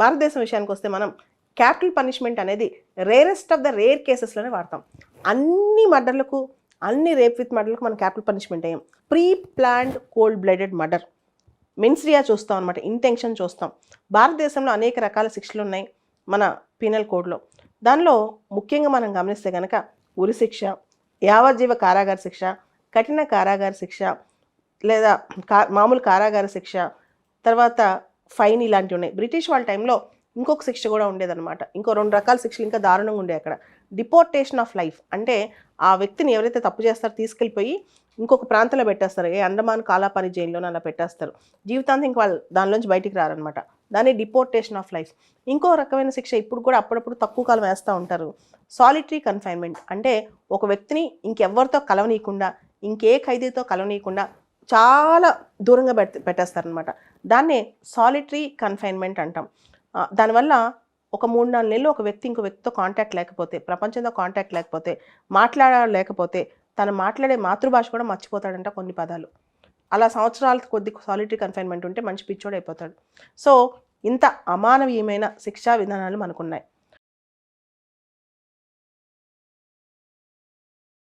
భారతదేశం విషయానికి వస్తే మనం క్యాపిటల్ పనిష్మెంట్ అనేది రేరెస్ట్ ఆఫ్ ద రేర్ కేసెస్లోనే వాడతాం. అన్ని మర్డర్లకు, అన్ని రేప్ విత్ మర్డర్లకు మనం క్యాపిటల్ పనిష్మెంట్ అయ్యాం. Pre planned cold blooded murder, mens rea చూస్తాం అనమాట, ఇంటెన్షన్ చూస్తాం. భారతదేశంలో అనేక రకాల శిక్షలు ఉన్నాయి మన పీనల్ కోడ్లో. దానిలో ముఖ్యంగా మనం గమనిస్తే కనుక ఉరి శిక్ష, యావజ్జీవ కారాగార శిక్ష, కఠిన కారాగార శిక్ష, లేదా మామూలు కారాగార శిక్ష, తర్వాత ఫైన్ ఇలాంటివి ఉన్నాయి. బ్రిటిష్ వాళ్ళ టైంలో ఇంకొక శిక్ష కూడా ఉండేదన్నమాట. ఇంకో 2 రకాల శిక్షలు ఇంకా దారుణంగా ఉండేవి అక్కడ. డిపోర్టేషన్ ఆఫ్ లైఫ్, అంటే ఆ వ్యక్తిని ఎవరైతే తప్పు చేస్తారో తీసుకెళ్ళిపోయి ఇంకొక ప్రాంతంలో పెట్టేస్తారు. అండమాన్ కాలాపాని జైల్లోనే అలా పెట్టేస్తారు. జీవితాంతం ఇంక వాళ్ళు దానిలోంచి బయటికి రారనమాట. దాన్ని డిపోర్టేషన్ ఆఫ్ లైఫ్. ఇంకో రకమైన శిక్ష ఇప్పుడు కూడా అప్పుడప్పుడు తక్కువ కాలం వేస్తూ ఉంటారు, సాలిటరీ కన్ఫైన్మెంట్. అంటే ఒక వ్యక్తిని ఇంకెవ్వరితో కలవనీయకుండా, ఇంకే ఖైదీతో కలవనీయకుండా చాలా దూరంగా పెట్టేస్తారనమాట. దాన్నే సాలిటరీ కన్ఫైన్మెంట్ అంటాం. దానివల్ల ఒక 3-4 నెలలు ఒక వ్యక్తి ఇంకో వ్యక్తితో కాంటాక్ట్ లేకపోతే, ప్రపంచంతో కాంటాక్ట్ లేకపోతే, మాట్లాడలేకపోతే, తను మాట్లాడే మాతృభాష కూడా మర్చిపోతాడంట కొన్ని పదాలు. అలా సంవత్సరాల కొద్ది సాలిటరీ కన్ఫైన్మెంట్ ఉంటే మంచి పిచ్చోడు అయిపోతాడు. సో ఇంత అమానవీయమైన శిక్షా విధానాలు మనకున్నాయి.